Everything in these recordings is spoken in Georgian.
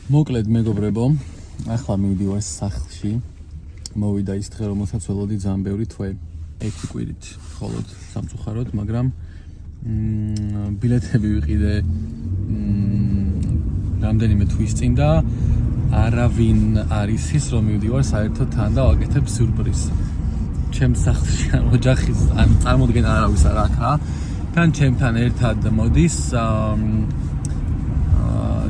მოკლედ მეგობრებო, ახლა მივდივარ სახლში. მოვიდა ის დღე, რომელსაც ველოდი ძალიან ბევრი თვე. 6 კვირით მხოლოდ სამწუხაროდ, მაგრამ ბილეთები ვიყიდე რამდენიმე თვის წინ და არავინ არის ის, რომ მივდივარ საერთოდ თან და ვაკეთებ სიურპრიზს. ჩემს სახლში ოჯახის წარმოდგენა არავის არ აქვს. თან ჩემთან ერთად მოდის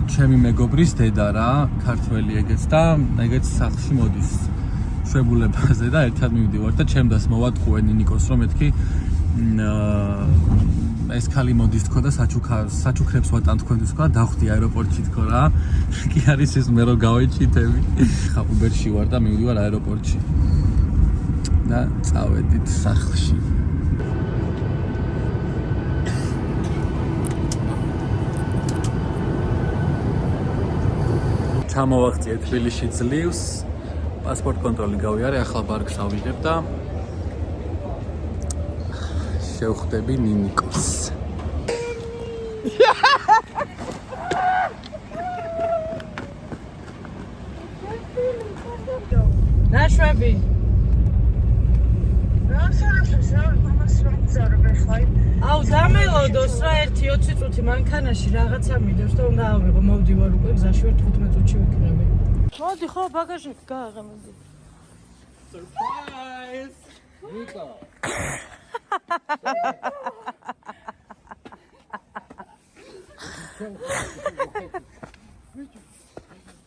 ჩემი მეგობრის დედა რა, ქართველი ეგეც და ეგეც სახლში მოდის შვებულებაზე და ერთად მივდივართ და ჩემდას მოვატყუენ ნიკოს რომ მეთქი ეს ქალი მოდის თქო და საჩუქრებს ვატან თქვენთვის თქო და დავხვდი აეროპორტში თქო რა. კი არის ეს მე რო გავეჭიტები. ხა უბერში ვარ და მივდივარ აეროპორტში. და წავედით სახლში. ჩამოვაღწიე თბილისში ძლივს. პასპორტ კონტროლი გავიარე, ახლა ბარგს ავიღებ და შევხვდები ნინიკოს. ნაშვები. აუ დამელოდოს რა 1-20 წუთი მანქანაში რაღაცა მიდევს და უნდა ავიღო, მოვდივარ უკვე გზაში ვარ 15 წუთში ვიქნები. მოდი ხო ბაგაჟით გააღამები. Surprise! Niko.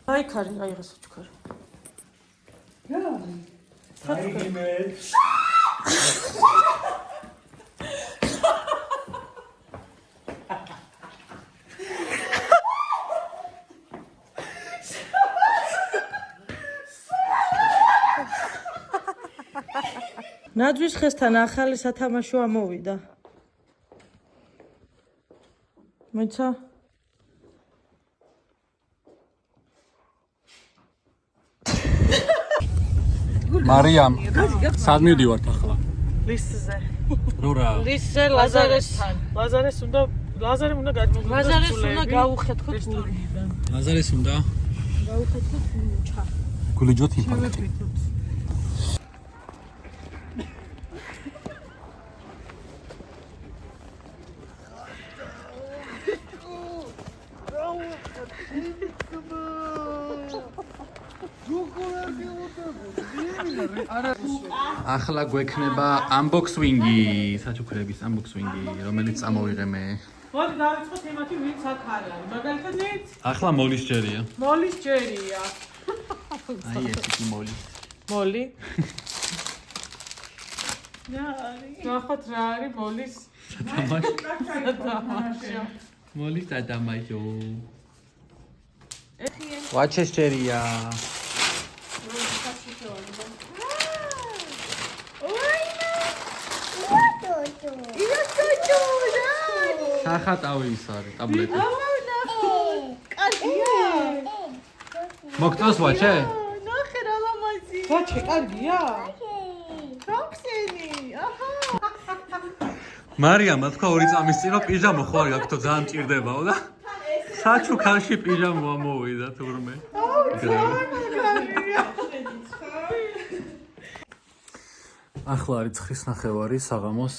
აი ქარი, აი რა საჩუქარი. ნაძვის ხესთან ახალი სათამაშო ამოვიდა. მოიცა? მარიამ, სად მივდივართ ახლა? ლისზე. რორა? ლისზე ლაზარესთან. ლაზარემ უნდა გადმოგვიდეს. ლაზარეს უნდა გაუხეთქო გულიდან. ლაზარეს უნდა გაუხეთქო გულჩა. გულიჯოთ იმპაქტი. ახლა გვექნება unboxing-ი, საჩუქრების unboxing-ი, რომელიც წამოვიღე მე. მოდი დავიწყოთ იმათი ვინც აქ არის. მაგალითად ვინც? ახლა მოლის ჯერია. მოლის ჯერია. აი ესეთი მოლის. მოли? ნახოთ რა არის მოლის. სადამაშო. მოლის სადამაშო. ვაჩეს ჯერია. სახატავი ის არის ტაბლეტი. კარგია. მოგწონს ვაჩე? ნახე რა ლამაზი. ვაჩე კარგია? როქსენი. აჰა. მარიამ თქვა 2 წამის წინ რომ პიჟამო ხო არ გაქვთ ძალიან მჭირდებაო და საჩუქარში პიჟამო ამოვიდა თურმე. ახლა არის 9:30 საღამოს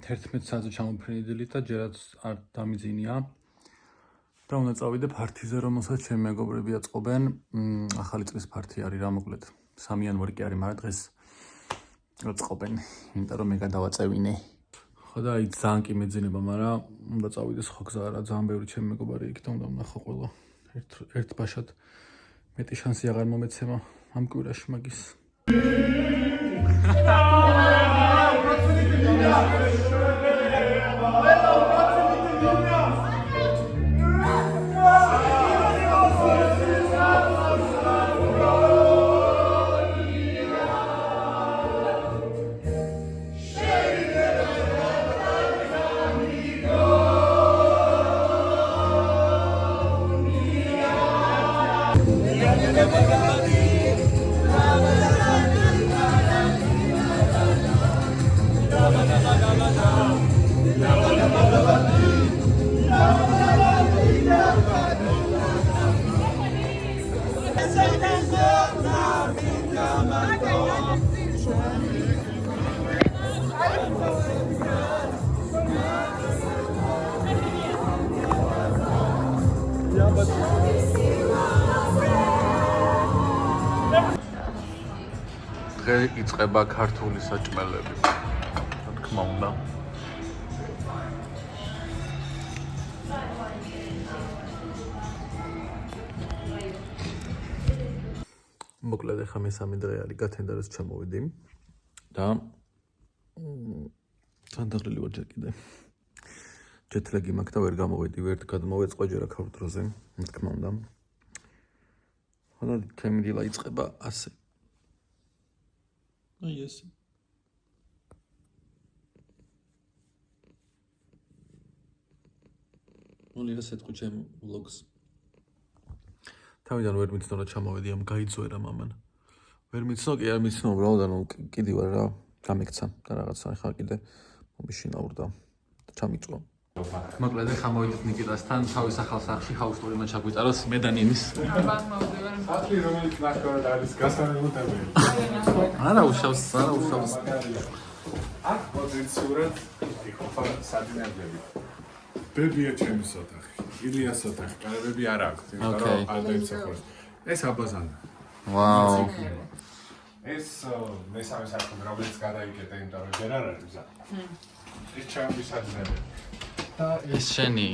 11 საათზე ჩამოფრინდილი და ჯერაც არ დამიძინია და უნდა წავიდე ფართიზე, რომელსაც ჩემი მეგობრები აწყობენ. ახალი წლის ფართი არის რა მოკლედ 3 იანვარი კი არის, მაგრამ დღეს აწყობენ, იმიტომ რომ მე გადავაწევინე. ხო და აი ძალიან კი მეძინება, მაგრამ უნდა წავიდეს ხო გზა რა, ძალიან ბევრი ჩემი მეგობარი იქ და უნდა ვნახო ყველა ერთ ბაშად. მეტი შანსი აღარ მომეცემა ამ კვირაში მაგის. კარგად. დღე იწყება ქართული საჭმელები. რა თქმა უნდა. მოკლედ ახლა მესამე დღე არის გათენდარას ჩამოვედი და თანდაღლილი ვარ ჯერ კიდე. ჯეთლეგი მაქვს და ვერ გამოვედი, ვერ გადმოვეწყო ჯერ აქ დროზე, რა თქმა უნდა. ხოდა ჩემი დილა იწყება ასე. აი ეს. ნუ ის ეთქო ჩემ ვლოგს. თავიდან ვერ მიცნო რა ჩამოვედი ამ გაიძვერა მამან. ვერ მიცნო, კი არ მიცნო, უბრალოდ ანუ კიდე ვარ რა, გამიქცა და რაღაცა ხა კიდე მომიშინაურ და ჩამიწვა. მოკლედ ახლა მოვიდეთ ნიკიტასთან თავის ახალ სახლში, ჰაუსტური მან ჩაგვიტაროს მე და ნინის. სახლი რომელიც ნახევრად არის გასანელებელი. არა უშავს. აქ პოზიციურად იქნება სადინებლები. ბებია ჩემს ოთახი, ილიას ოთახი, კარები არ აქვს, იმიტომ რომ არ დაიმსახურებს. ეს აბაზანა. ვაუ. ეს მესამე სახლი, რომელიც გადაიკეტა, იმიტომ რომ ჯერ არ არის გზა. ეს ჩემი სადინებლები. და ეს შენი.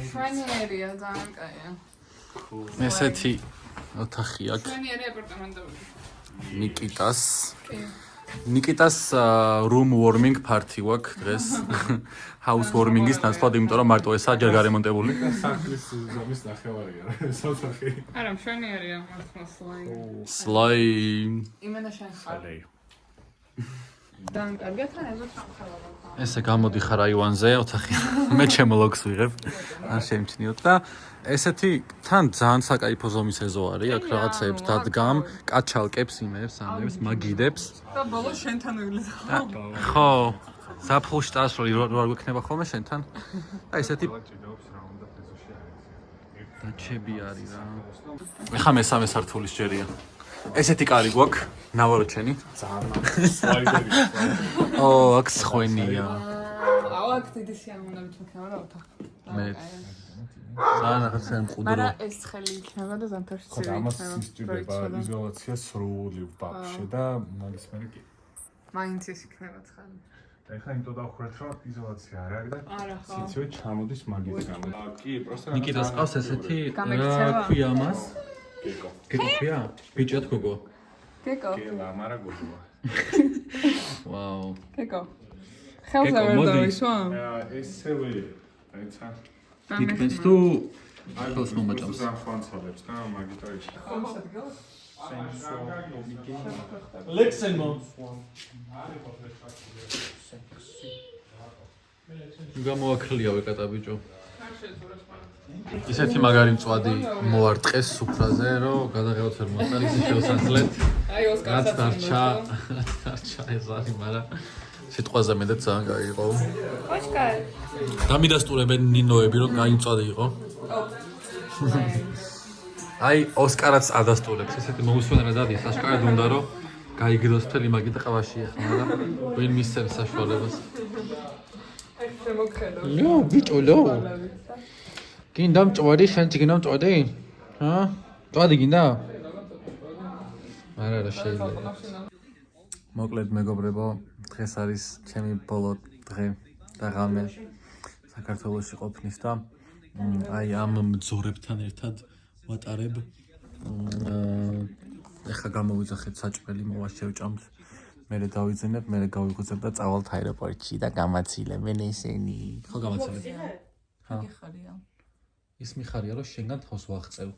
შვენიერია ძალიან კაია. ესეთი ოთახი აქვს შვენიერი აპარტამენტები. ნიკიტას. ნიკიტას room warming party აქვს დღეს. house warming-ის ნაცვლად, იმიტომ რომ მარტო ესაა ჯერ გარემონტებული. სახლის ზომის ნახევარია რა, ეს ოთახი. არა, შვენიერია მართლა სლაი. Slime. იმენა შენ ხარ. ძალიან კარგი თანხა სამხელავდა. ესე გამოდიხარ აივანზე ოთახი. მე ჩემ ლოგს ვიღებ. არ შემჩნიოთ და ესეთი თან ძალიან საკაიფო ზომის ეზო არის, აქ რაღაცებს დადგამ, კაჩალკებს იმებს, ამებს, მაგიდებს. და ბოლოს შენთან ვივლეთ. ხო, ზაფხულში წასვლი რო არ გვექნება ხოლმე შენთან? და ესეთი ჭიდაობს რა უნდა ფიზოში არის. დაჩები არის რა. ეხა მესამე სართულის ჯერია. ესეთი კარი გვაქვს, ნავაროჩენი. ძალიან სლაიდერი. ო, აქ სხვენია. აუ აქ დიდი სიამოვნებით მექნება რა ოთახი. მე ძალიან რაღაცა მყუდრო. მაგრამ ეს ცხელი იქნება და ზამთარში ხო, ცივი ამას იქნება. სისტემება იზოლაცია სრული ვბავშვი და მაგისმერი კი. მაინც ეს იქნება ცხელი. და ეხლა იმიტომ დავხრათ რომ იზოლაცია არ არის და არა ხო. სიცივე ჩამოდის მაგის გამო. კი, პროსტა ნიკიტას ყავს ესეთი გამექცევა? რა ქვია მას? კეკო. გეკო ქვია? ბიჭად გოგო. გეკო. კელა, მარა გოგოა. ვაუ. გეკო. ხელზე გეკო, ვერ მოდი. დავისვა? ესევე აიცა. გიკბენს თუ ხელს მომაჭამს. ზამთრანცალებს და მაგიტო ის. ლექსენმო. გამოაკლია ვეკატა ბიჭო. ისეთი მაგარი მწვადი მოვარტყეს სუფრაზე, რომ გადაღებაც ვერ მოსწარ ისე შევსაძლეთ. აი ოსკარსაც რაც დარჩა ეს არის, მაგრამ სიტყვაზე მე და ძალიან კაი იყო. ოჩკარ. დამიდასტურებენ ნინოები, რომ კაი მწვადი იყო. აი ოსკარაც ადასტურებს, ესეთი მოусვენა დადის, აშკარად უნდა რომ გაიგდოს მთელი მაგით ყავაში ახლა, მაგრამ ვინ მისცემს საშუალებას. ლო, ბიჭო, ლო. გინდა მწვადი, შენ გინდა მწვადი? ჰა? მწვადი გინდა? არა, შეიძლება. მოკლედ მეგობრებო, დღეს არის ჩემი ბოლო დღე და ღამე საქართველოში ყოფნის და აი ამ მძორებთან ერთად ვატარებ. ეხლა გამოვიძახეთ საჭმელი, მოვაშევჭამთ. მე დავიძინებ, მე გავიღვიძებ და წავალთ აეროპორტში და გამაცილებენ ესენი. ხო გამაცილებენ. ჰა. ხარია. ის მიხარია რომ შენგან თავს ვაღწევ.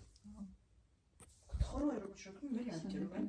ხო, რომ აეროპორტში მე რა ამჯერებენ?